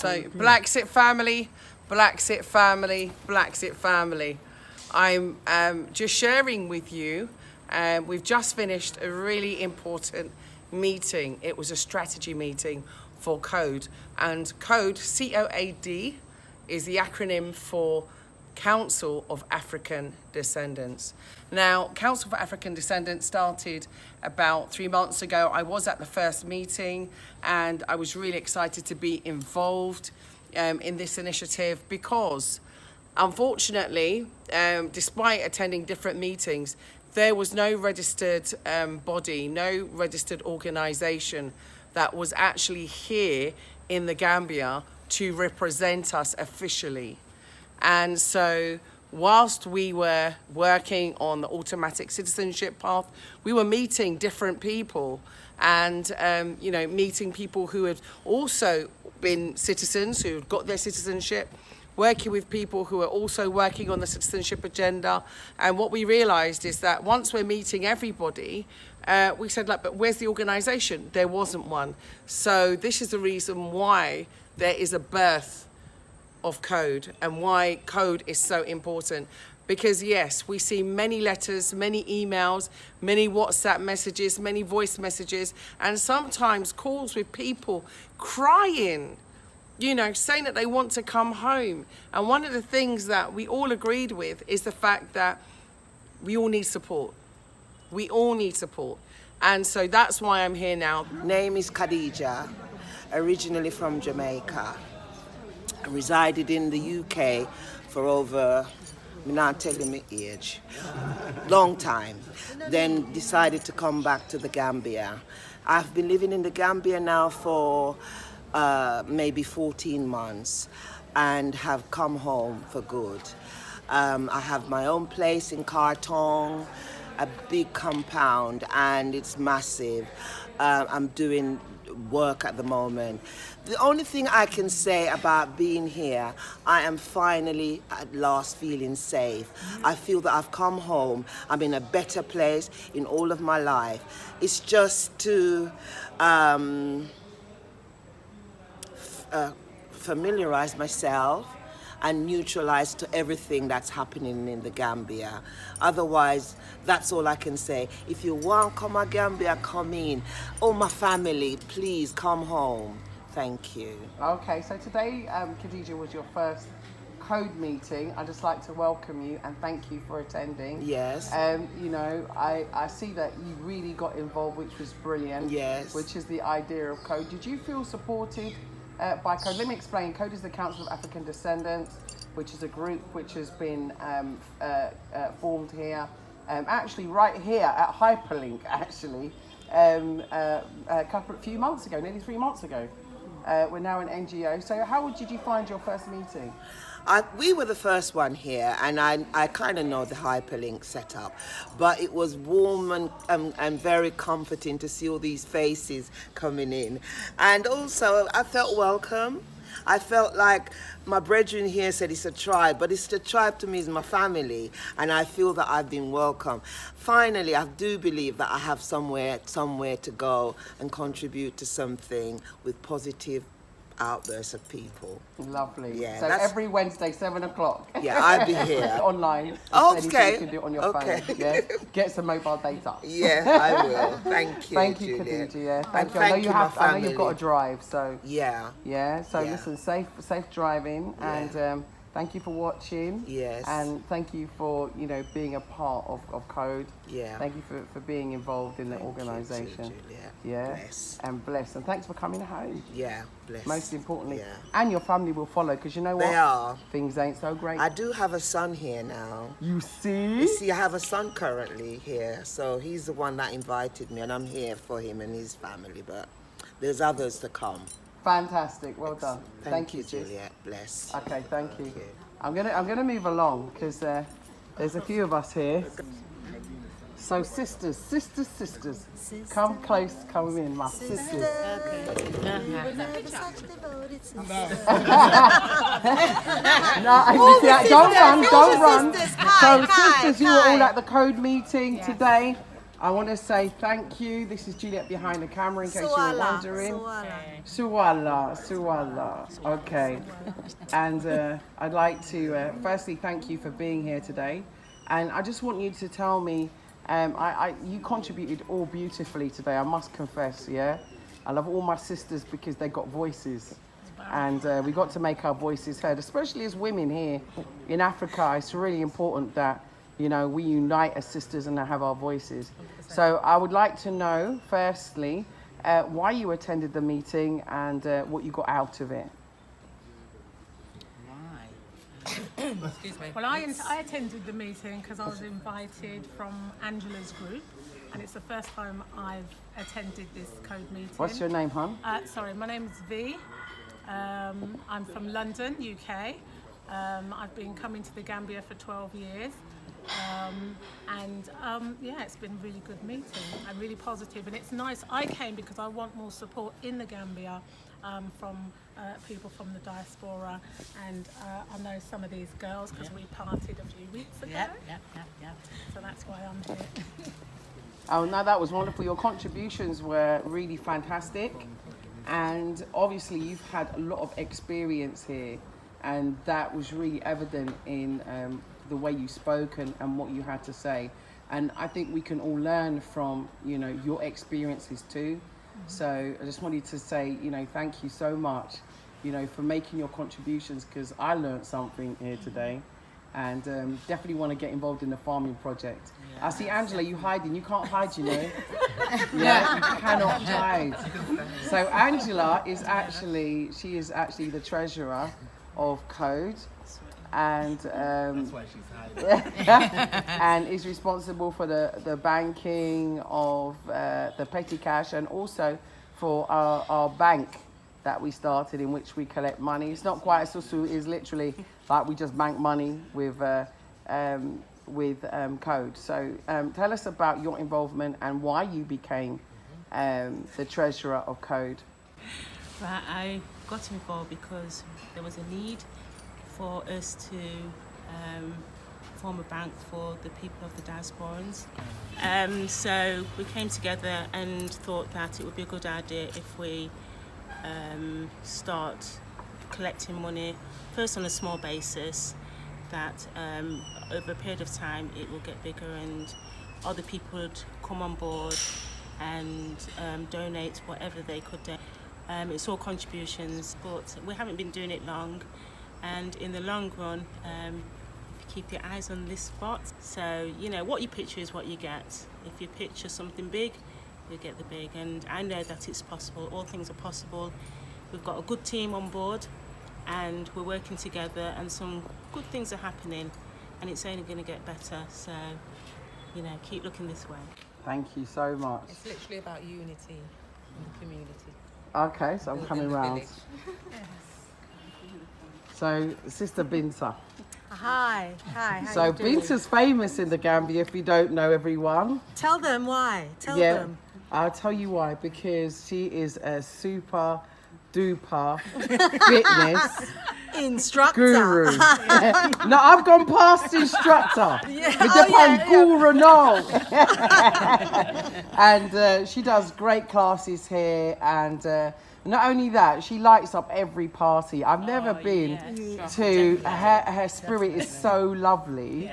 So, BlaXit family, BlaXit family, BlaXit family. I'm just sharing with you, we've just finished a really important meeting. It was a strategy meeting for COAD. And COAD, C-O-A-D, is the acronym for Council of African Descendants. Now, Council for African Descendants started about 3 months ago. I was at the first meeting and I was really excited to be involved in this initiative because, unfortunately, despite attending different meetings, there was no registered body, no registered organisation that was actually here in the Gambia to represent us officially. And so whilst we were working on the automatic citizenship path, we were meeting different people and, meeting people who had also been citizens, who had got their citizenship, working with people who are also working on the citizenship agenda. And what we realised is that once we're meeting everybody, we said, like, but where's the organisation? There wasn't one. So this is the reason why there is a birth of COAD and why COAD is so important. Because yes, we see many letters, many emails, many WhatsApp messages, many voice messages, and sometimes calls with people crying, saying that they want to come home. And one of the things that we all agreed with is the fact that we all need support. We all need support. And so that's why I'm here now. Name is Khadijah, originally from Jamaica. I resided in the UK for over, I'm not telling my age, long time. Then decided to come back to the Gambia. I've been living in the Gambia now for maybe 14 months and have come home for good. I have my own place in Khartoum, a big compound, and it's massive. I'm doing work at the moment. The only thing I can say about being here, I am finally at last feeling safe. I feel that I've come home. I'm in a better place in all of my life. It's just to familiarize myself and neutralize to everything that's happening in the Gambia. Otherwise, that's all I can say. If you want to come to Gambia, come in. Oh, my family, please come home. Thank you. Okay, so today, Khadijah, was your first COAD meeting. I'd just like to welcome you and thank you for attending. Yes. I see that you really got involved, which was brilliant. Yes. Which is the idea of COAD. Did you feel supported by COAD? Let me explain. COAD is the Council of African Descendants, which is a group which has been formed here, actually right here at Hyperlink, actually, a few months ago, nearly 3 months ago. We're now an NGO. So how did you find your first meeting? We were the first one here, and I kind of know the hyperlink setup, but it was warm and very comforting to see all these faces coming in. And also, I felt welcome. I felt like my brethren here said it's a tribe, but the tribe to me is my family, and I feel that I've been welcome. Finally, I do believe that I have somewhere to go and contribute to something with positive outbursts of people. Lovely. Yeah, so every Wednesday, 7 o'clock. Yeah, I'll be here. Online. Okay. You can do it on your phone. Yeah? Get some mobile data. Yeah, I will. Thank you. Thank you, Juliet. Khadijah. Yeah, Thank you. I know you've got to drive, so. Yeah. Yeah. So listen, safe driving, and thank you for watching. Yes. And thank you for being a part of COAD. Yeah. Thank you for being involved in the organisation. Yeah. Bless. And bless. And thanks for coming home. Yeah. Bless. Most importantly. Yeah. And your family will follow, because you know what? They are. Things ain't so great. I do have a son here now. You see? You see, I have a son currently here, so he's the one that invited me, and I'm here for him and his family, but there's others to come. Fantastic. Well done. Thank you, Juliet. Bless. Okay, thank you. I'm gonna move along because there's a few of us here. So sisters, come close, come in, my sisters. Don't run. So sisters, you were all at the COAD meeting today. I want to say thank you. This is Juliet behind the camera, in case you were wondering. Suwala. Okay. And I'd like to firstly thank you for being here today. And I just want you to tell me, you contributed all beautifully today, I must confess, yeah? I love all my sisters because they got voices. And we got to make our voices heard, especially as women here in Africa. It's really important that, you know, we unite as sisters and have our voices. So I would like to know, firstly, why you attended the meeting and what you got out of it. Excuse me. Well, I attended the meeting because I was invited from Angela's group, and it's the first time I've attended this COAD meeting. What's your name, hon? Sorry, my name is V. I'm from London, UK. I've been coming to the Gambia for 12 years. Yeah, it's been a really good meeting and really positive, and it's nice. I came because I want more support in the Gambia from people from the diaspora, and I know some of these girls because we partied a few weeks ago. Yeah. So that's why I'm here. Oh, no, that was wonderful. Your contributions were really fantastic, and obviously you've had a lot of experience here, and that was really evident in the way you spoke and what you had to say. And I think we can all learn from, you know, your experiences too. So I just wanted to say, you know, thank you so much, you know, for making your contributions, because I learned something here today, and definitely want to get involved in the farming project. I see Angela, you hiding. You can't hide, you know. Yeah, you cannot hide. So Angela is actually, the treasurer of COAD. And that's why she's hiding. And is responsible for the banking of the petty cash, and also for our bank that we started, in which we collect money. It's not quite a susu, it's literally like we just bank money with COAD. So tell us about your involvement and why you became the treasurer of COAD. Right, I got involved because there was a need for us to form a bank for the people of the diasporans. So we came together and thought that it would be a good idea if we start collecting money, first on a small basis, that over a period of time it will get bigger and other people would come on board and donate whatever they could do. It's all contributions, but we haven't been doing it long. And in the long run, if you keep your eyes on this spot, so, you know, what you picture is what you get. If you picture something big, you get the big. And I know that it's possible. All things are possible. We've got a good team on board, and we're working together, and some good things are happening, and it's only going to get better. So, you know, keep looking this way. Thank you so much. It's literally about unity in the community. Okay, so I'm coming round. So, Sister Binta. Hi. So Binta's famous in the Gambia, if you don't know, everyone. Tell them why. Tell them. I'll tell you why, because she is a super duper fitness instructor. Guru. No, I've gone past instructor. Guru, no. And she does great classes here, and not only that, she lights up every party. I've never been to her spirit is so lovely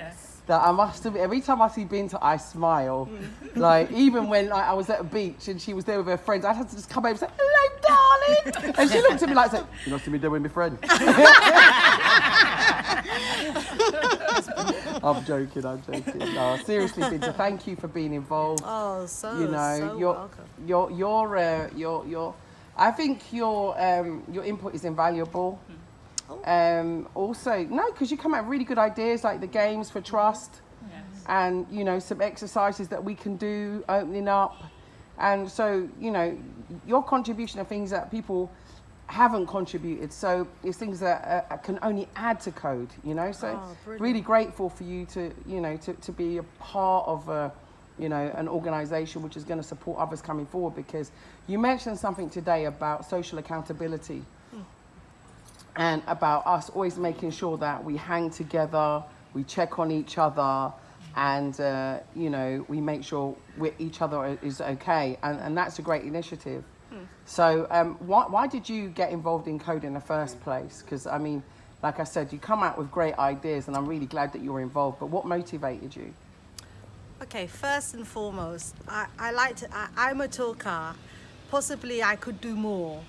that I must have, every time I see Binta, I smile. Like, even when I was at a beach and she was there with her friends, I'd have to just come over and say, hello, darling. And she looked at me like, you not see me there with my friend. I'm joking. No, seriously, Binta, thank you for being involved. Oh, so welcome. I think your input is invaluable. Also, no, because you come out with really good ideas like the games for trust, and, you know, some exercises that we can do, opening up. And so, you know, your contribution are things that people haven't contributed. So it's things that can only add to COAD, you know. So really grateful for you to, you know, to be a part of you know, an organisation which is going to support others coming forward, because you mentioned something today about social accountability and about us always making sure that we hang together, we check on each other, and you know, we make sure each other is okay, and that's a great initiative. So why did you get involved in COAD in the first place? Because I mean, like I said, you come out with great ideas, and I'm really glad that you were involved. But what motivated you? Okay, first and foremost, I'm a talker. Possibly I could do more,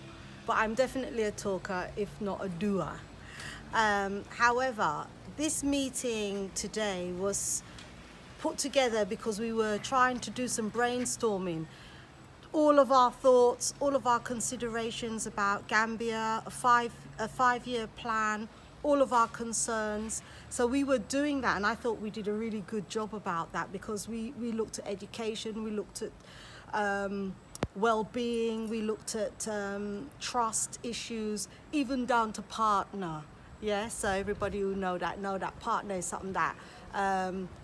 but I'm definitely a talker, if not a doer. However, this meeting today was put together because we were trying to do some brainstorming. All of our thoughts, all of our considerations about Gambia, a five-year plan, all of our concerns. So we were doing that, and I thought we did a really good job about that, because we looked at education, we looked at well-being, we looked at trust issues, even down to partner. Yeah, so everybody who know that partner is something that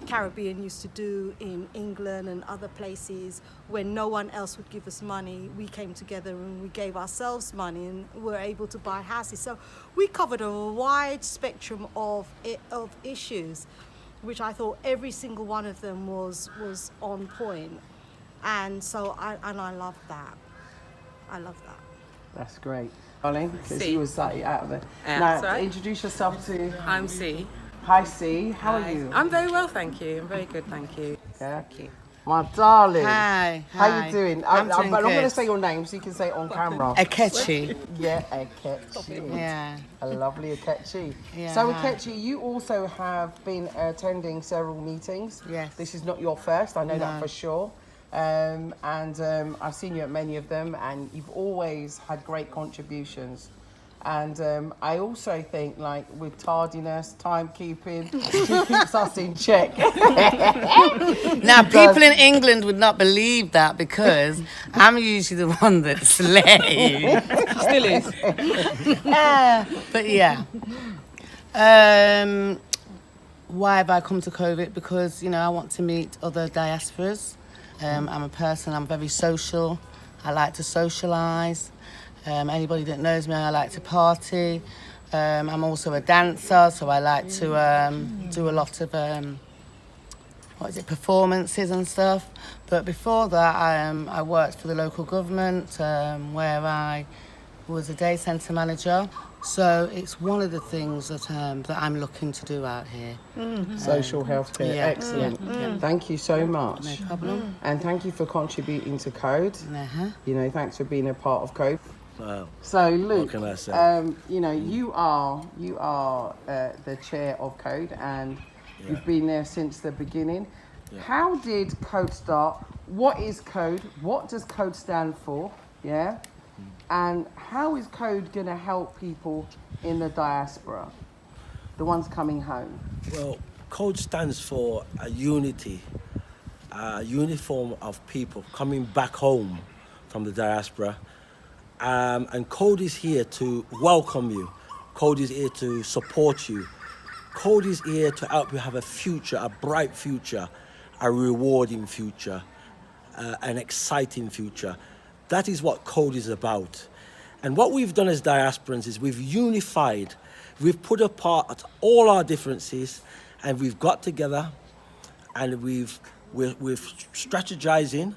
Caribbean used to do in England and other places. When no one else would give us money, we came together and we gave ourselves money and were able to buy houses. So we covered a wide spectrum of issues, which I thought every single one of them was on point. And so I love that. I love that. That's great. Darling, because C. you were slightly out of it. That's Now, right. introduce yourself to... I'm C. Hi, C. How are you? I'm very well, thank you. I'm very good, thank you. Yeah. Thank you. My darling. Hi. How you doing? I'm but I'm not going to good. say your name, so you can say it on camera. Akechi. Yeah, Akechi. Yeah. A lovely Akechi. Yeah, So, hi. Akechi, you also have been attending several meetings. Yes. This is not your first, I know that No. for sure. And I've seen you at many of them, and you've always had great contributions. And I also think, like, with tardiness, timekeeping, she keeps us in check. Now, people in England would not believe that, because I'm usually the one that's late. Still is. But yeah. Why have I come to COVID? Because, you know, I want to meet other diasporas. I'm a person, I'm very social. I like to socialise. Anybody that knows me, I like to party. I'm also a dancer, so I like to do a lot of performances and stuff. But before that, I worked for the local government, where I was a day centre manager. So it's one of the things that I'm looking to do out here. Social healthcare, yeah, excellent. yeah. Thank you so much. No problem. And thank you for contributing to COAD. Uh-huh. You know, thanks for being a part of COAD. Wow. So, Luke, What can I say? you know, you are the chair of COAD, and you've been there since the beginning. Yeah. How did COAD start? What is COAD? What does COAD stand for? Yeah. And how is COAD going to help people in the diaspora, the ones coming home? Well, COAD stands for a unity, a uniform of people coming back home from the diaspora. And COAD is here to welcome you. COAD is here to support you. COAD is here to help you have a future, a bright future, a rewarding future, an exciting future. That is what COAD is about. And what we've done as diasporans is we've unified, we've put apart all our differences, and we've got together, and we're strategizing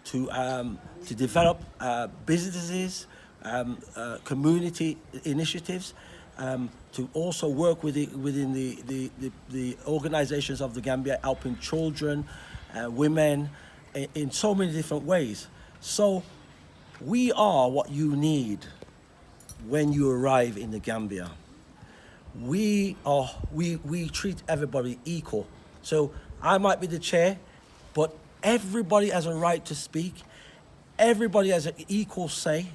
to develop businesses, community initiatives, to also work within the organizations of the Gambia, helping children, women, in so many different ways. So we are what you need when you arrive in the Gambia. We treat everybody equal. So I might be the chair, but everybody has a right to speak. Everybody has an equal say,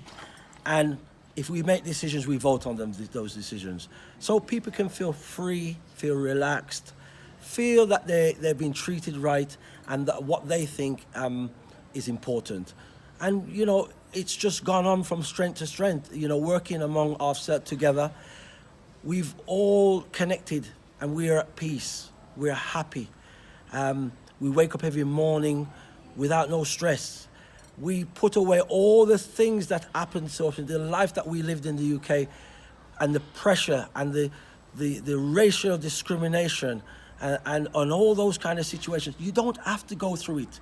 and if we make decisions, we vote on those decisions. So people can feel free, feel relaxed, feel that they've been treated right, and that what they think is important. And, you know, it's just gone on from strength to strength, you know, working among ourselves together. We've all connected, and we are at peace. We're happy. We wake up every morning without no stress. We put away all the things that happened to us in the life that we lived in the UK, and the pressure and the racial discrimination and on all those kind of situations. You don't have to go through it.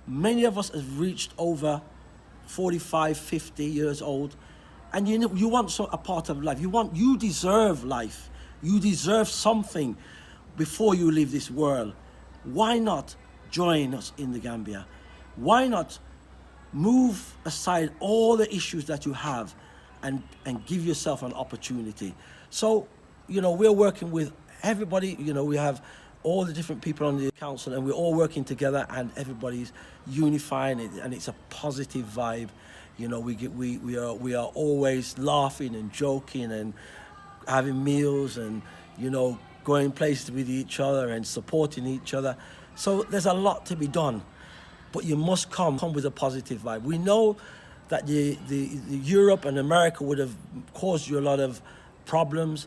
Many of us have reached over 45, 50 years old, and you know, you want a part of life. You deserve life. You deserve something before you leave this world. Why not join us in the Gambia? Why not move aside all the issues that you have and give yourself an opportunity? So, you know, we're working with everybody. You know, we have all the different people on the council, and we're all working together, and everybody's unifying it, and it's a positive vibe. You know, we are always laughing and joking and having meals, and, you know, going places with each other and supporting each other. So there's a lot to be done, but you must come with a positive vibe. We know that the Europe and America would have caused you a lot of problems,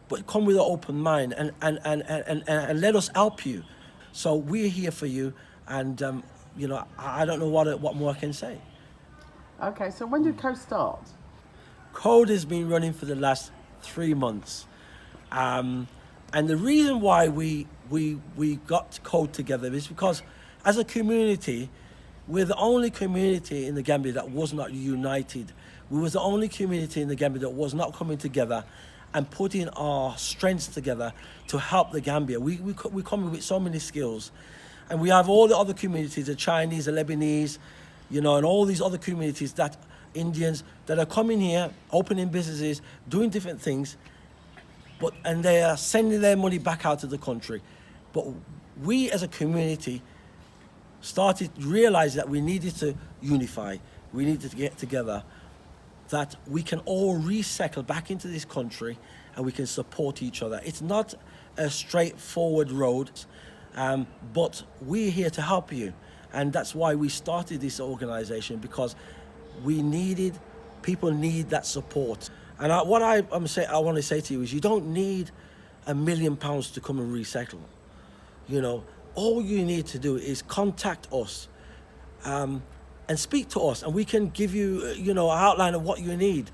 but come with an open mind and let us help you. So we're here for you, and you know, I don't know what more I can say. Okay, so when did COAD start? COAD has been running for the last 3 months, and the reason why we got COAD together is because, as a community, we're the only community in the Gambia that was not united. We was the only community in the Gambia that was not coming together and putting our strengths together to help the Gambia. We come with so many skills, and we have all the other communities, the Chinese, the Lebanese, you know, and all these other communities, that Indians that are coming here, opening businesses, doing different things, and they are sending their money back out to the country. But we as a community started to realize that we needed to unify, we needed to get together, that we can all resettle back into this country and we can support each other. It's not a straightforward road, but we're here to help you. And that's why we started this organization, because people need that support. And what I want to say to you is, you don't need £1 million to come and resettle. You know, all you need to do is contact us, and speak to us, and we can give you, you know, an outline of what you need,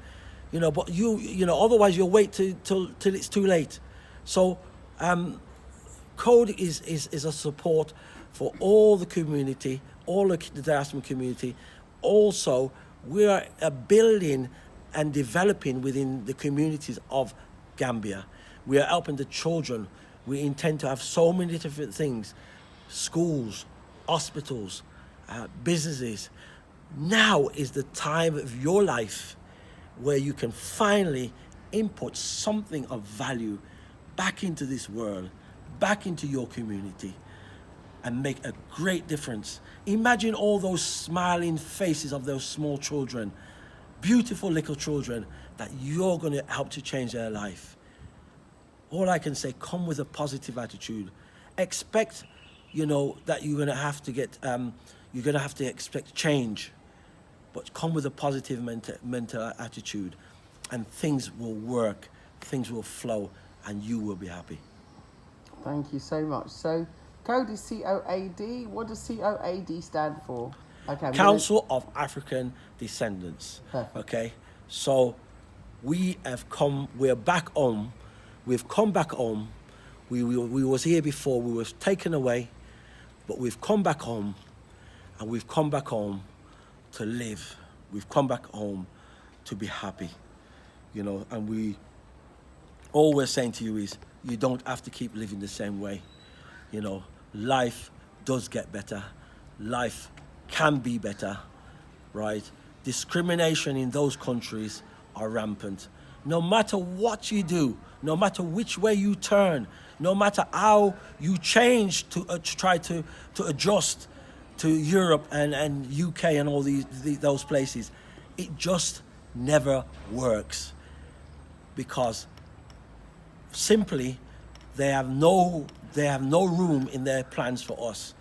you know. But you know, otherwise you'll wait till it's too late. So, COAD is a support for all the community, all the diaspora community. Also, we are building and developing within the communities of Gambia. We are helping the children. We intend to have so many different things: schools, hospitals, businesses. Now is the time of your life where you can finally input something of value back into this world, back into your community, and make a great difference. Imagine all those smiling faces of those small children, beautiful little children, that you're going to help to change their life. All I can say, come with a positive attitude. Expect, you know, that you're going to have to expect change, but come with a positive mental attitude, and things will work, things will flow, and you will be happy. Thank you so much. So, COAD is COAD. What does COAD stand for? Okay. Council of African Descendants. Perfect. Okay. So we're back home. We've come back home. We was here before. We were taken away, but we've come back home, and we've come back home to live. We've come back home to be happy, you know. And all we're saying to you is, you don't have to keep living the same way. You know, life does get better. Life can be better, right? Discrimination in those countries are rampant. No matter what you do, no matter which way you turn, no matter how you change to try to adjust to Europe and UK and all those places, it just never works, because simply they have no room in their plans for us,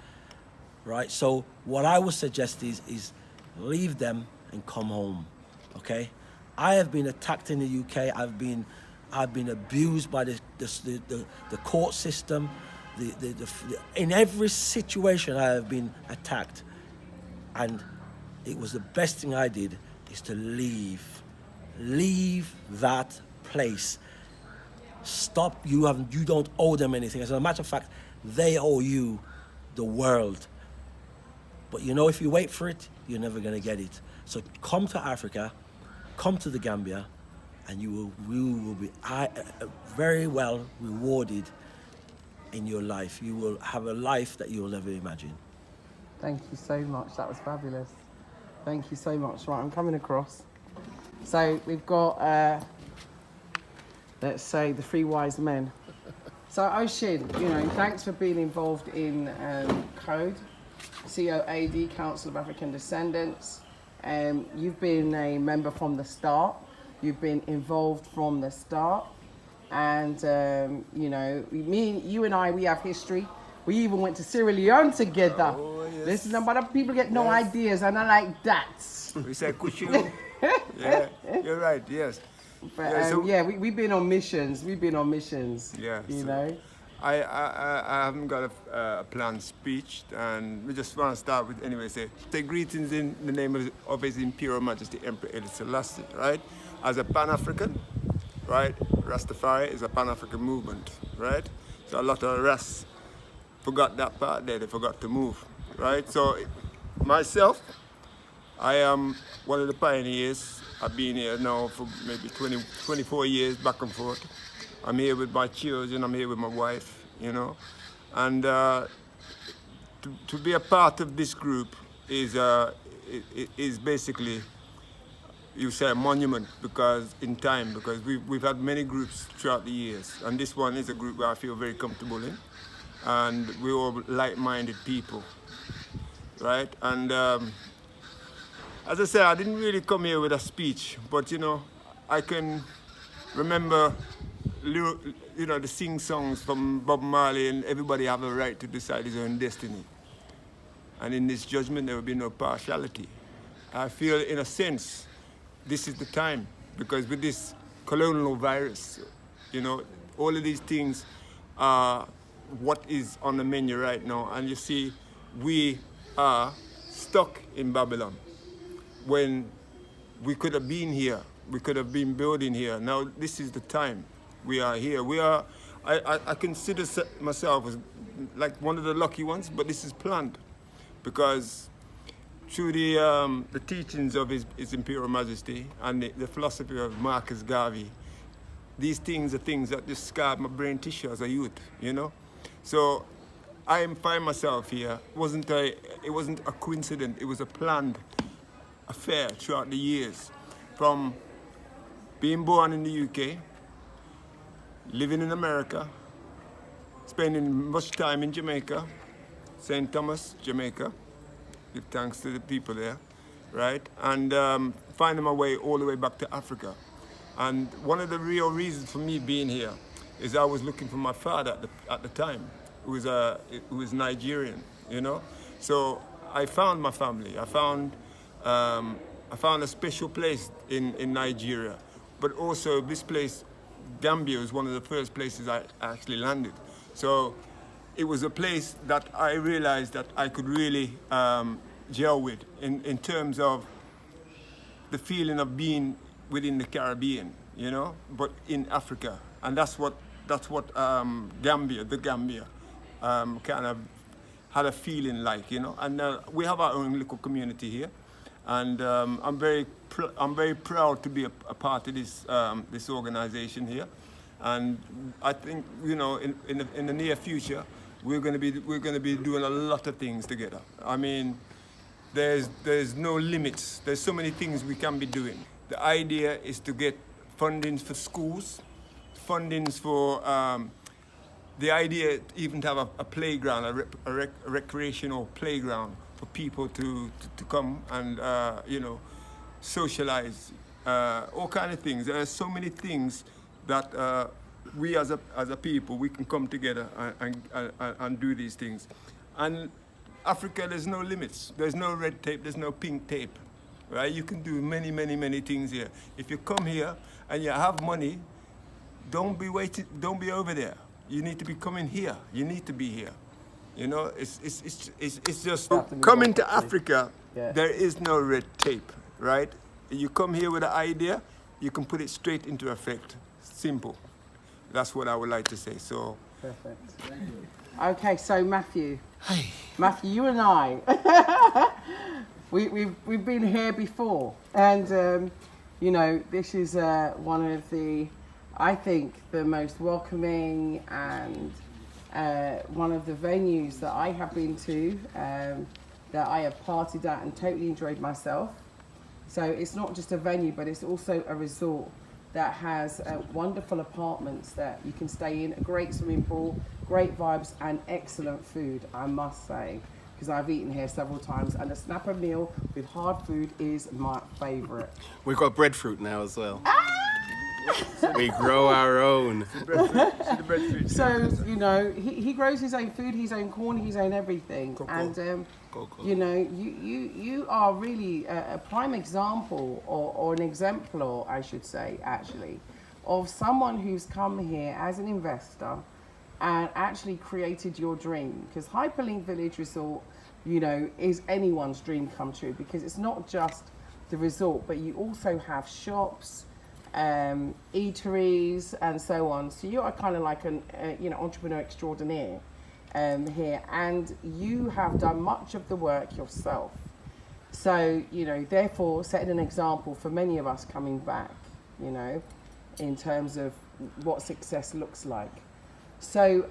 right? So what I would suggest is leave them and come home, okay? I have been attacked in the UK. I've been abused by the court system. In every situation I have been attacked, and it was the best thing I did is to leave that place. Stop. You don't owe them anything. As a matter of fact, they owe you the world. But you know, if you wait for it, you're never going to get it. So come to Africa, come to the Gambia, and you will be very well rewarded in your life. You will have a life that you will never imagine. Thank you so much. That was fabulous. Thank you so much. Right, I'm coming across. So we've got, let's say, the three wise men. So Oshin, you know, thanks for being involved in COAD, COAD, Council of African Descendants. You've been a member from the start. You've been involved from the start. And, you know, you and I, we have history. We even went to Sierra Leone together. Oh, yes. Listen, but other people get no ideas, and I like that. We said Kuchu. Yeah, you're right, yes. But, Yeah, so- yeah, we've been on missions. We've been on missions. Yeah, You so- know? I haven't got a planned speech, and we just want to start with, anyway, say greetings in the name of His Imperial Majesty Emperor Haile Selassie, right? As a Pan-African, right? Rastafari is a Pan-African movement, right? So a lot of Ras forgot that part there, they forgot to move, right? So myself, I am one of the pioneers. I've been here now for maybe 24 years, back and forth. I'm here with my children, I'm here with my wife, you know. And to be a part of this group is basically, you say, a monument because we've had many groups throughout the years. And this one is a group where I feel very comfortable in. And we're all like-minded people, right? And as I said, I didn't really come here with a speech, but you know, I can remember, you know, the sing songs from Bob Marley, and everybody have a right to decide his own destiny. And in this judgment, there will be no partiality. I feel, in a sense, this is the time, because with this colonial virus, you know, all of these things are what is on the menu right now. And you see, we are stuck in Babylon when we could have been here. We could have been building here. Now, this is the time. We are here. I consider myself as like one of the lucky ones, but this is planned because through the teachings of His Imperial Majesty and the philosophy of Marcus Garvey, these things are things that just scarred my brain tissue as a youth, you know? So I find myself here. It wasn't a coincidence. It was a planned affair throughout the years. From being born in the UK, living in America, spending much time in Jamaica, St. Thomas, Jamaica, give thanks to the people there, right? And finding my way all the way back to Africa. And one of the real reasons for me being here is I was looking for my father at the time, who was Nigerian, you know? So I found my family. I found a special place in Nigeria, but also this place, Gambia, was one of the first places I actually landed. So it was a place that I realized that I could really gel with in terms of the feeling of being within the Caribbean, you know, but in Africa. And that's what Gambia, kind of had a feeling like, you know. And we have our own little community here. And I'm very proud to be a part of this organization here, and I think, you know, in the near future we're going to be doing a lot of things together. I mean, there's no limits. There's so many things we can be doing. The idea is to get fundings for schools, fundings for the idea even to have a playground, a recreational playground for people to come and, you know, socialize, all kind of things. There are so many things that we as a people, we can come together and do these things. And Africa, there's no limits. There's no red tape, there's no pink tape, right? You can do many, many, many things here. If you come here and you have money, don't be over there. You need to be coming here. You need to be here. You know, it's just coming to Africa. Yeah. There is no red tape, right? You come here with an idea, you can put it straight into effect. Simple. That's what I would like to say. So. Perfect. Okay, so Matthew. Hey. Matthew, you and I, we've been here before, and you know, this is one of the, I think, the most welcoming and one of the venues that I have been to, that I have partied at and totally enjoyed myself. So it's not just a venue, but it's also a resort that has wonderful apartments that you can stay in, a great swimming pool, great vibes, and excellent food, I must say, because I've eaten here several times, and a snapper meal with hard food is my favourite. We've got breadfruit now as well. We grow our own. So, you know, he grows his own food, his own corn, his own everything. And, you know, you are really a prime example, or an exemplar, I should say, actually, of someone who's come here as an investor and actually created your dream. Because Hyperlink Village Resort, you know, is anyone's dream come true, because it's not just the resort, but you also have shops, eateries, and so on. So you are kind of like an you know, entrepreneur extraordinaire here, and you have done much of the work yourself. So, you know, therefore setting an example for many of us coming back, you know, in terms of what success looks like. So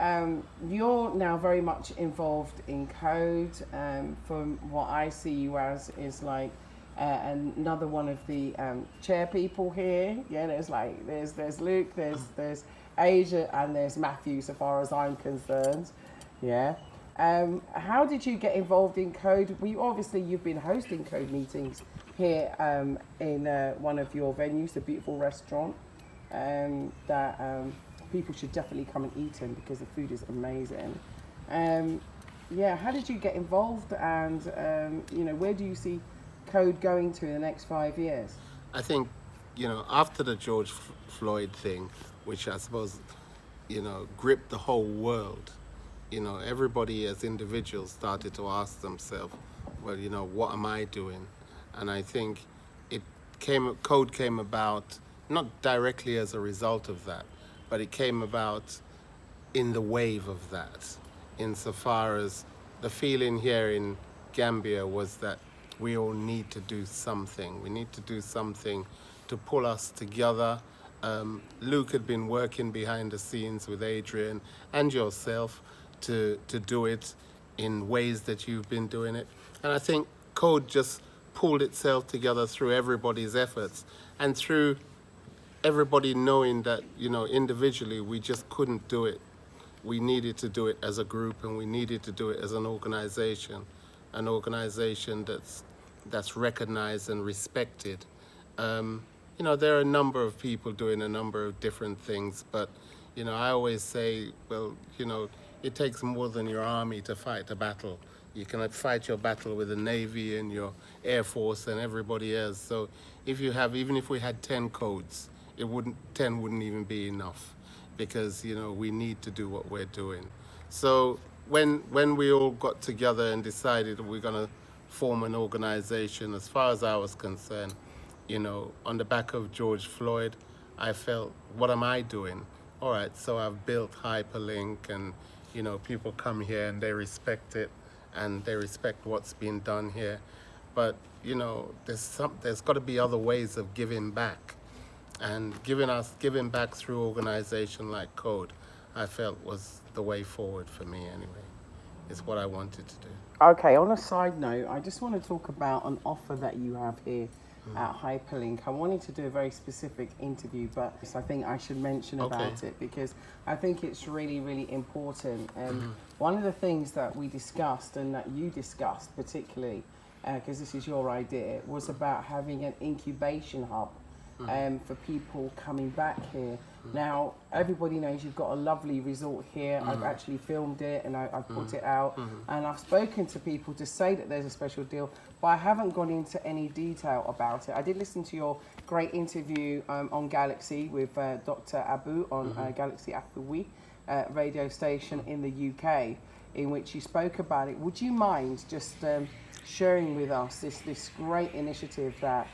you're now very much involved in COAD. From what I see you as is like another one of the chair people here. Yeah, there's Luke, there's Asia, and there's Matthew, so far as I'm concerned. Yeah. How did you get involved in COAD? You've been hosting COAD meetings here in one of your venues, the beautiful restaurant that people should definitely come and eat in, because the food is amazing. Yeah, how did you get involved, and you know, where do you see COAD going to in the next 5 years? I think, you know, after the George Floyd thing, which I suppose, you know, gripped the whole world, you know, everybody as individuals started to ask themselves, well, you know, what am I doing? And I think COAD came about not directly as a result of that, but it came about in the wave of that, insofar as the feeling here in Gambia was that we all need to do something. We need to do something to pull us together. Luke had been working behind the scenes with Adrian and yourself to do it in ways that you've been doing it. And I think COAD just pulled itself together through everybody's efforts and through everybody knowing that, you know, individually we just couldn't do it. We needed to do it as a group, and we needed to do it as an organization that's recognized and respected. You know, there are a number of people doing a number of different things, but, you know, I always say, well, you know, it takes more than your army to fight a battle. You can fight your battle with the Navy and your Air Force and everybody else. So if you have, even if we had 10 codes, 10 wouldn't even be enough, because, you know, we need to do what we're doing. So when we all got together and decided we're going to form an organization, as far as I was concerned, you know, on the back of George Floyd, I felt, what am I doing? All right, so I've built Hyperlink, and, you know, people come here and they respect it, and they respect what's being done here. But, you know, there's got to be other ways of giving back. And giving back through organization like COAD, I felt was the way forward for me anyway. It's what I wanted to do. Okay, on a side note, I just want to talk about an offer that you have here at Hyperlink. I wanted to do a very specific interview, but I think I should mention about it, because I think it's really, really important. One of the things that we discussed, and that you discussed particularly, because this is your idea, was about having an incubation hub for people coming back here. Now, everybody knows you've got a lovely resort here. I've actually filmed it, and I've put it out, and I've spoken to people to say that there's a special deal, but I haven't gone into any detail about it. I did listen to your great interview on Galaxy with Dr. Abu on Galaxy After We radio station in the UK, in which you spoke about it. Would you mind just sharing with us this great initiative that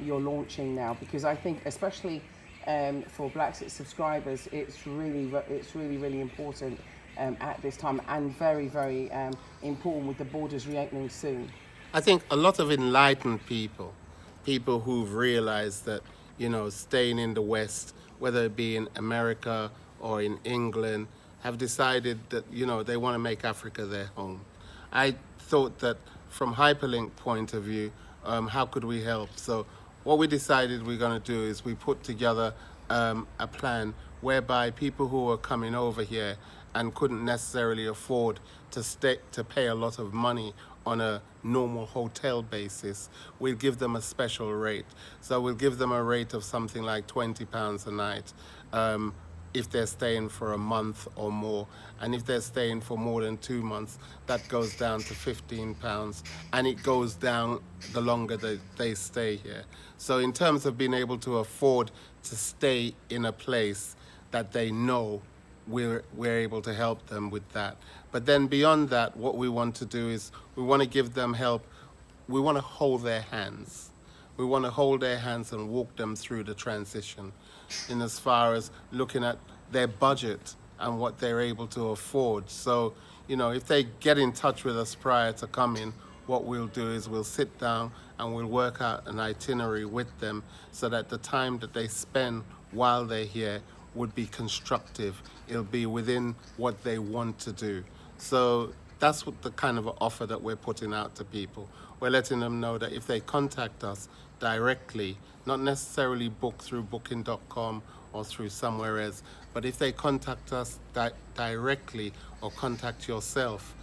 you're launching now? Because I think, especially for BlaXit subscribers, it's really important at this time, and very important with the borders reopening soon. I think a lot of enlightened people who've realized that, staying in the West, whether it be in America or in England, have decided that, they want to make Africa their home. I thought that from Hyperlink point of view, how could we help? So what we decided we're going to do is we put together a plan whereby people who are coming over here and couldn't necessarily afford to pay a lot of money on a normal hotel basis, we'll give them a special rate. So we'll give them a rate of something like £20 a night if they're staying for a month or more. And if they're staying for more than 2 months, that goes down to £15, and it goes down the longer they stay here. So in terms of being able to afford to stay in a place that they know, we're able to help them with that. But then beyond that, what we want to do is we want to give them help. We want to hold their hands. We want to hold their hands and walk them through the transition, in as far as looking at their budget and what they're able to afford. So, if they get in touch with us prior to coming, what we'll do is we'll sit down and we'll work out an itinerary with them so that the time that they spend while they're here would be constructive. It'll be within what they want to do. So that's what the kind of offer that we're putting out to people. We're letting them know that if they contact us directly, not necessarily book through booking.com or through somewhere else, but if they contact us directly or contact yourself,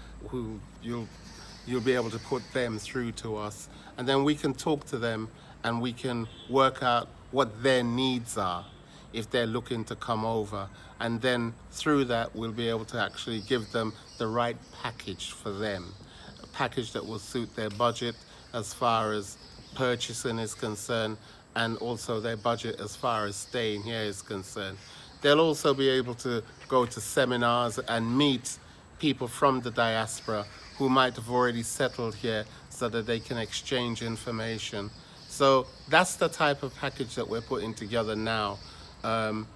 you'll be able to put them through to us, and then we can talk to them and we can work out what their needs are if they're looking to come over, and then through that we'll be able to actually give them the right package for them, a package that will suit their budget as far as purchasing is concerned, and also their budget as far as staying here is concerned. They'll also be able to go to seminars and meet people from the diaspora who might have already settled here so that they can exchange information. So that's the type of package that we're putting together now.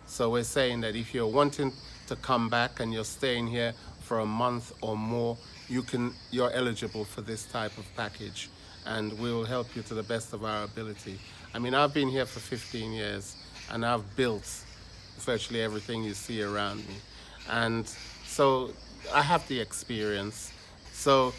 So we're saying that if you're wanting to come back and you're staying here for a month or more, you're eligible for this type of package, and we will help you to the best of our ability. I mean, I've been here for 15 years and I've built virtually everything you see around me. And so I have the experience. So,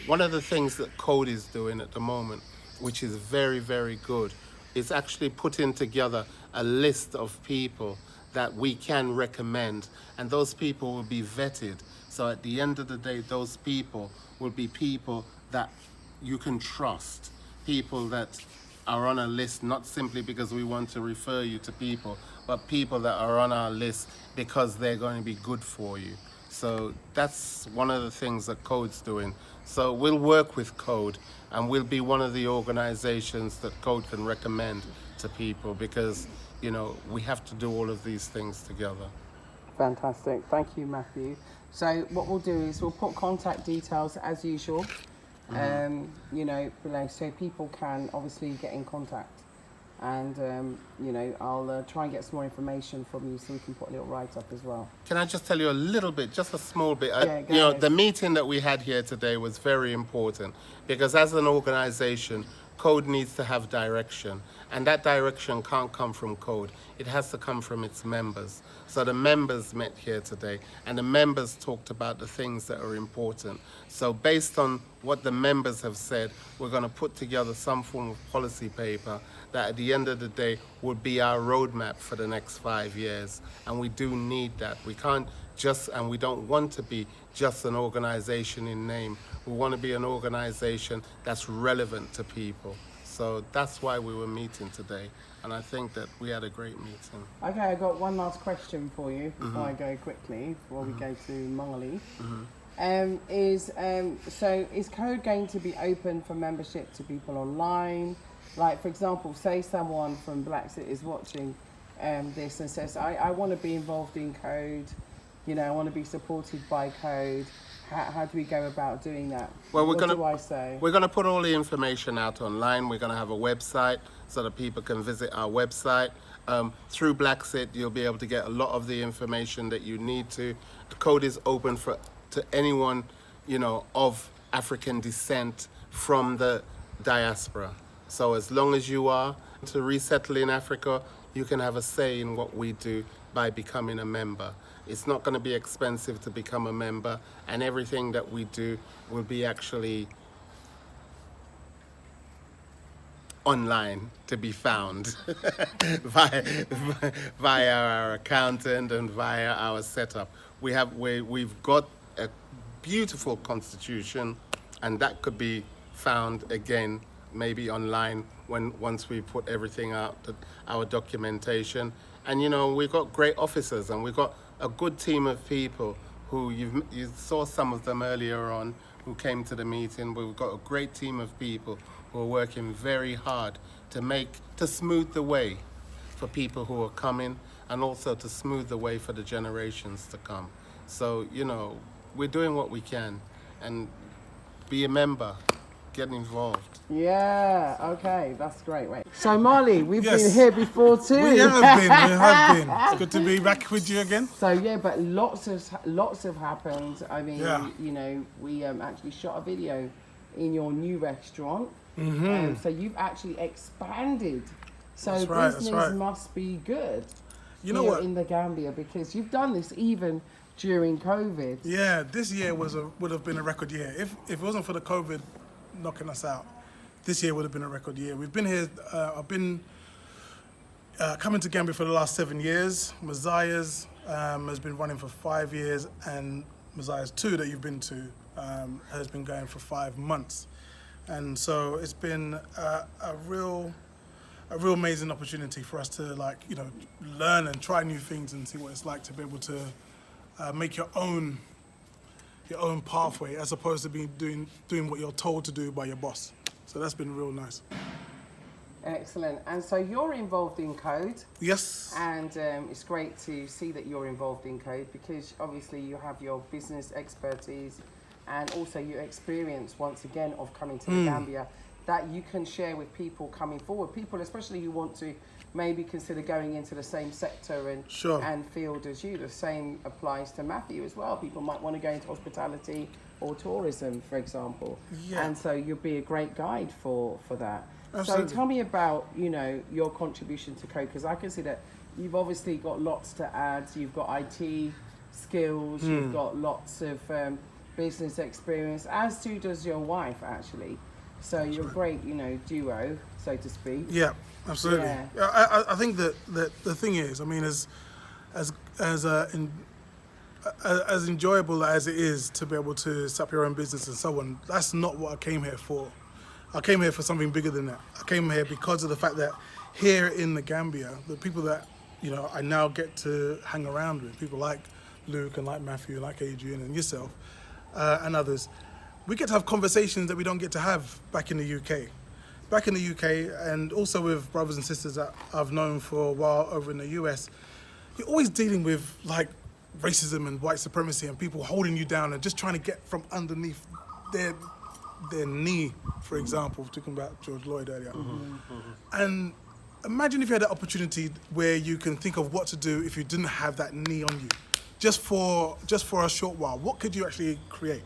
one of the things that COAD is doing at the moment, which is very good, is actually putting together a list of people that we can recommend, and those people will be vetted. So at the end of the day, those people will be people that you can trust, people that are on a list, not simply because we want to refer you to people, but people that are on our list because they're going to be good for you. So that's one of the things that COAD's doing. So we'll work with COAD, and we'll be one of the organizations that COAD can recommend to people, because we have to do all of these things together. Fantastic. Thank you, Matthew. So what we'll do is we'll put contact details as usual, below, so people can obviously get in contact. And, I'll try and get some more information from you so we can put a little write-up as well. Can I just tell you a little bit, just a small bit? Go ahead. The meeting that we had here today was very important, because as an organization, COAD needs to have direction, and that direction can't come from COAD. It has to come from its members. So the members met here today, and the members talked about the things that are important. So based on what the members have said, we're going to put together some form of policy paper that at the end of the day would be our roadmap for the next 5 years. And we do need that. We can't and we don't want to be just an organization in name. We want to be an organization that's relevant to people. So that's why we were meeting today. And I think that we had a great meeting. Okay, I got one last question for you before I go quickly, before we go to Molly. So is COAD going to be open for membership to people online? Like, for example, say someone from BlaXit is watching this and says, I want to be involved in COAD, I want to be supported by COAD. How do we go about doing that? Well, What do I say? We're gonna put all the information out online. We're gonna have a website so that people can visit our website. Through BlaXit, you'll be able to get a lot of the information that you need to. The code is open to anyone, of African descent from the diaspora. So as long as you are to resettle in Africa, you can have a say in what we do by becoming a member. It's not going to be expensive to become a member, and everything that we do will be actually online to be found via our accountant and via our setup. We've got a beautiful constitution, and that could be found again maybe online once we put everything out, our documentation. And we've got great officers, and we've got a good team of people who you saw some of them earlier on who came to the meeting. We've got a great team of people who are working very hard to smooth the way for people who are coming, and also to smooth the way for the generations to come. So, we're doing what we can, and be a member, get involved. Yeah, okay, that's great. So Marley, we've Yes. been here before too. We have been. It's good to be back with you again. So yeah, but lots have happened. I mean, Yeah. we actually shot a video in your new restaurant. So you've actually expanded. So That's right, business that's right. must be good. You know here what? in the Gambia, because you've done this even during COVID. Yeah, this year would have been a record year. If it wasn't for the COVID knocking us out, this year would have been a record year. We've been here. I've been coming to Gambia for the last 7 years. Messiah's has been running for 5 years, and Messiah's 2 that you've been to has been going for 5 months. And so it's been a real amazing opportunity for us to learn and try new things and see what it's like to be able to make your own pathway, as opposed to doing what you're told to do by your boss. So that's been real nice. Excellent. And so you're involved in COAD. Yes. And it's great to see that you're involved in COAD, because obviously you have your business expertise and also your experience, once again, of coming to the Gambia, that you can share with people coming forward. People especially who want to maybe consider going into the same sector and field as you. The same applies to Matthew as well. People might want to go into hospitality or tourism, for example. Yeah. And so you'll be a great guide for that. Absolutely. So tell me about, your contribution to COAD, because I can see that you've obviously got lots to add. You've got IT skills, you've got lots of business experience, as too does your wife, actually. So you're a great, duo, so to speak. Yeah, absolutely. Yeah. I think that the thing is, I mean, as enjoyable as it is to be able to set up your own business and so on, that's not what I came here for. I came here for something bigger than that. I came here because of the fact that here in the Gambia, the people that I now get to hang around with, people like Luke and like Matthew, like Adrian and yourself and others, we get to have conversations that we don't get to have back in the UK. Back in the UK, and also with brothers and sisters that I've known for a while over in the US, you're always dealing with racism and white supremacy and people holding you down and just trying to get from underneath their knee, for example, talking about George Lloyd earlier. And imagine if you had that opportunity where you can think of what to do if you didn't have that knee on you, just for a short while. What could you actually create?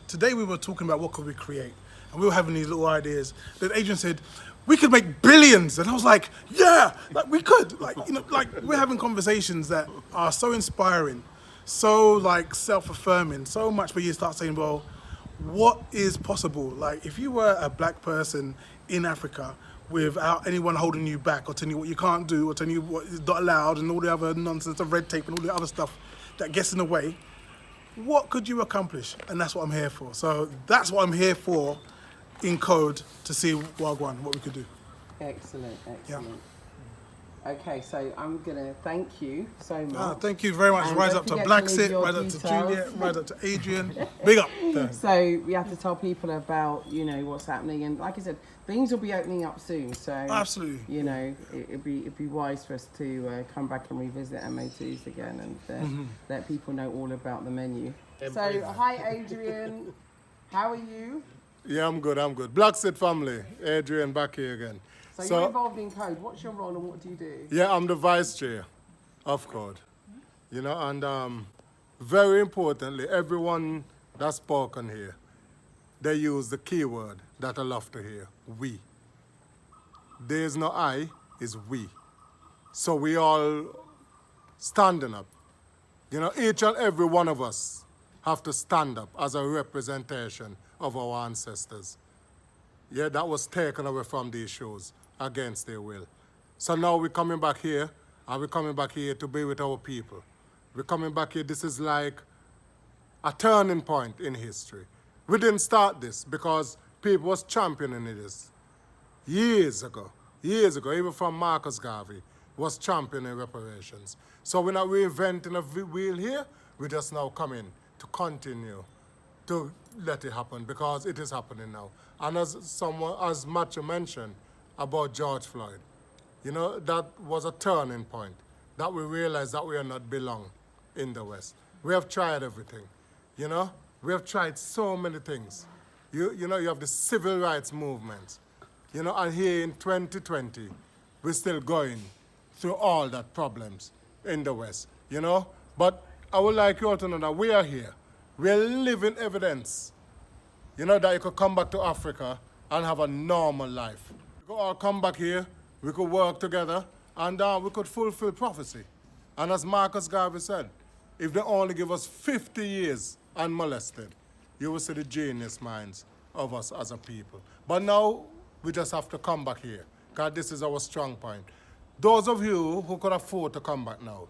Today we were talking about what could we create, and we were having these little ideas. Then Adrian said, we could make billions, and I was like, yeah, we could. We're having conversations that are so inspiring, so self-affirming, so much where you start saying, well, what is possible? If you were a black person in Africa without anyone holding you back or telling you what you can't do or telling you what is not allowed and all the other nonsense of red tape and all the other stuff that gets in the way, what could you accomplish? And that's what I'm here for. So that's what I'm here for in COAD, to see what we could do. Excellent. Yeah. Okay, so I'm going to thank you so much. Thank you very much. And rise don't up to forget BlaXit, leave rise your up to details. Juliet, rise up to Adrian. Big up. So we have to tell people about, what's happening. And like I said, things will be opening up soon. So absolutely, it'd be wise for us to come back and revisit MO2s again and let people know all about the menu. So, hi Adrian, how are you? Yeah, I'm good, I'm good. BlaXit Family, Adrian back here again. So you're involved in COAD. What's your role and what do you do? Yeah, I'm the vice chair of COAD. You know, and very importantly, everyone that's spoken here, they use the key word that I love to hear, we. There's no I, it's we. So we all standing up. You know, each and every one of us have to stand up as a representation of our ancestors. Yeah, that was taken away from these shows against their will. So now we're coming back here, and we're coming back here to be with our people. We're coming back here, this is like a turning point in history. We didn't start this because people was championing this years ago, even from Marcus Garvey was championing reparations. So we're not reinventing a wheel here, we're just now coming to continue to let it happen because it is happening now. And as Matthew mentioned about George Floyd, you know, that was a turning point that we realized that we are not belong in the West. We have tried everything, you know? We have tried so many things. You know, you have the civil rights movement, you know, and here in 2020, we're still going through all that problems in the West, you know? But I would like you all to know that we are here. We are living evidence, you know, that you could come back to Africa and have a normal life. We could all come back here, we could work together, and we could fulfill prophecy. And as Marcus Garvey said, if they only give us 50 years unmolested, you will see the genius minds of us as a people. But now, we just have to come back here, because this is our strong point. Those of you who could afford to come back now,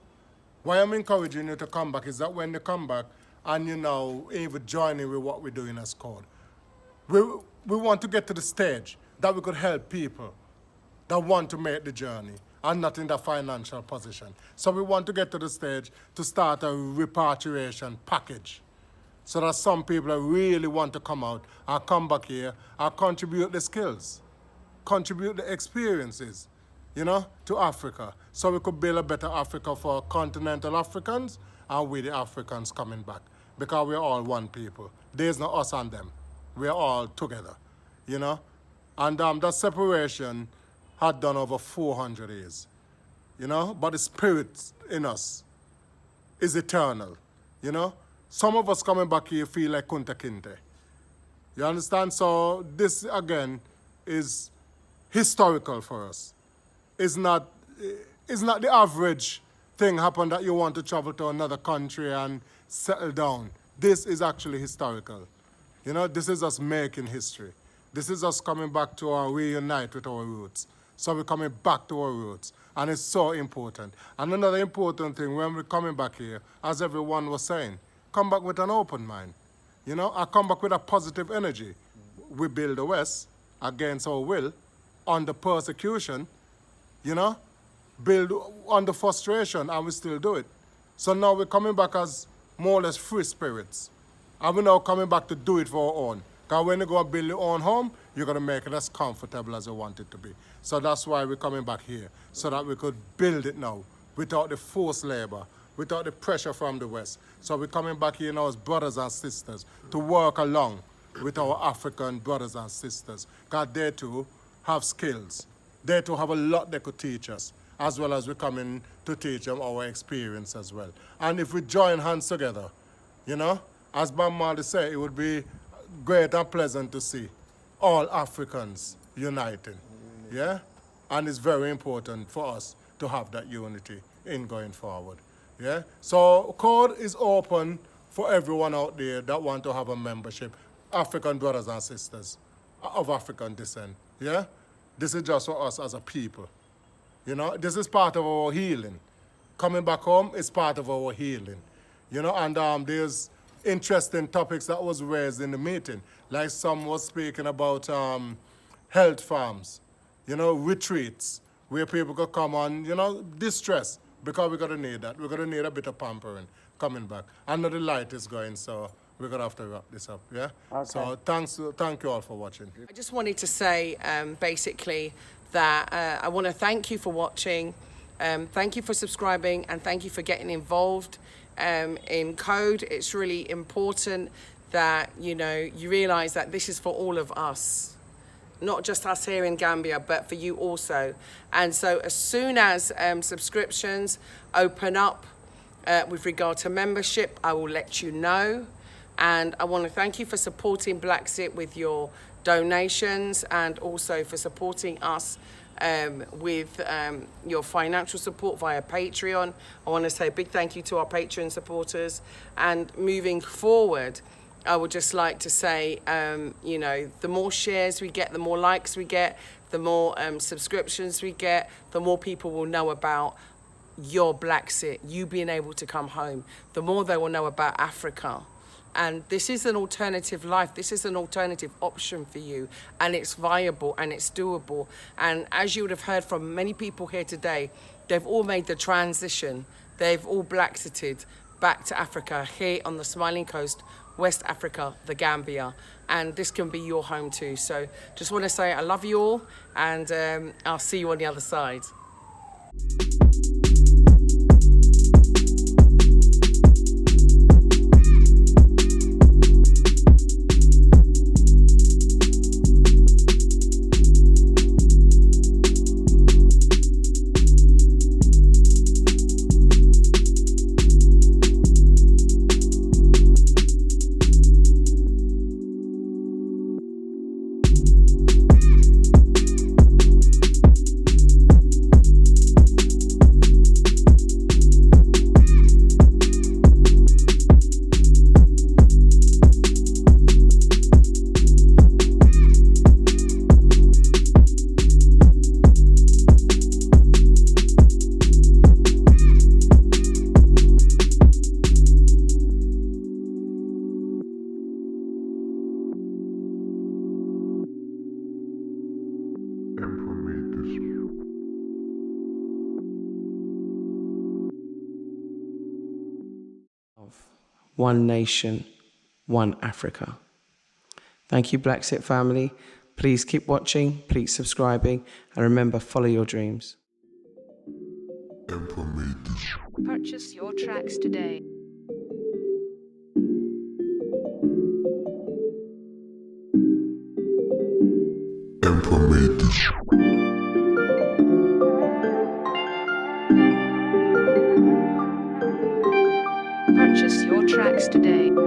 why I'm encouraging you to come back is that when you come back and you know, even joining with what we're doing as COAD, we want to get to the stage that we could help people that want to make the journey and not in the financial position. So we want to get to the stage to start a repatriation package so that some people that really want to come out and come back here and contribute the skills, contribute the experiences, you know, to Africa. So we could build a better Africa for continental Africans and we the Africans coming back. Because we're all one people. There's no us and them. We're all together, you know? And that separation had done over 400 years, you know? But the spirit in us is eternal, you know? Some of us coming back here feel like Kunta Kinte. You understand? So this, again, is historical for us. It's not the average thing happen that you want to travel to another country and settle down. This is actually historical. You know, this is us making history. This is us coming back to reunite with our roots. So we're coming back to our roots. And it's so important. And another important thing, when we're coming back here, as everyone was saying, come back with an open mind. You know, I come back with a positive energy. We build the West against our will, under persecution, you know, build under frustration, and we still do it. So now we're coming back as more or less free spirits. And we're now coming back to do it for our own. Because when you go and build your own home, you're going to make it as comfortable as you want it to be. So that's why we're coming back here, so that we could build it now without the forced labor, without the pressure from the West. So we're coming back here now as brothers and sisters to work along with our African brothers and sisters. Because they too have skills. They too have a lot they could teach us, as well as we're coming to teach them our experience as well. And if we join hands together, you know, as Bob Marley said, it would be great and pleasant to see all Africans uniting, yeah? And it's very important for us to have that unity in going forward, yeah? So COAD is open for everyone out there that want to have a membership, African brothers and sisters of African descent, yeah? This is just for us as a people, you know? This is part of our healing. Coming back home is part of our healing, you know? And there's interesting topics that was raised in the meeting. Like some was speaking about health farms, you know, retreats, where people could come on, you know, distress, because we're going to need that. We're going to need a bit of pampering coming back. I know the light is going, so we're going to have to wrap this up, yeah? Okay. So thank you all for watching. I just wanted to say, basically, that I want to thank you for watching, thank you for subscribing, and thank you for getting involved in COAD, it's really important that, you know, you realise that this is for all of us. Not just us here in Gambia, but for you also. And so as soon as subscriptions open up with regard to membership, I will let you know. And I want to thank you for supporting BlaXit with your donations, and also for supporting us with your financial support via Patreon. I want to say a big thank you to our Patreon supporters. And moving forward, I would just like to say, you know, the more shares we get, the more likes we get, the more subscriptions we get, the more people will know about your BlaXit, you being able to come home, the more they will know about Africa. And this is an alternative life. This is an alternative option for you. And it's viable and it's doable. And as you would have heard from many people here today, they've all made the transition. They've all BlaXited back to Africa, here on the Smiling Coast, West Africa, the Gambia. And this can be your home too. So just want to say I love you all, and I'll see you on the other side. One nation, one Africa. Thank you, BlaXit family. Please keep watching, please subscribing, and remember, follow your dreams. Purchase your tracks today. Purchase your tracks today.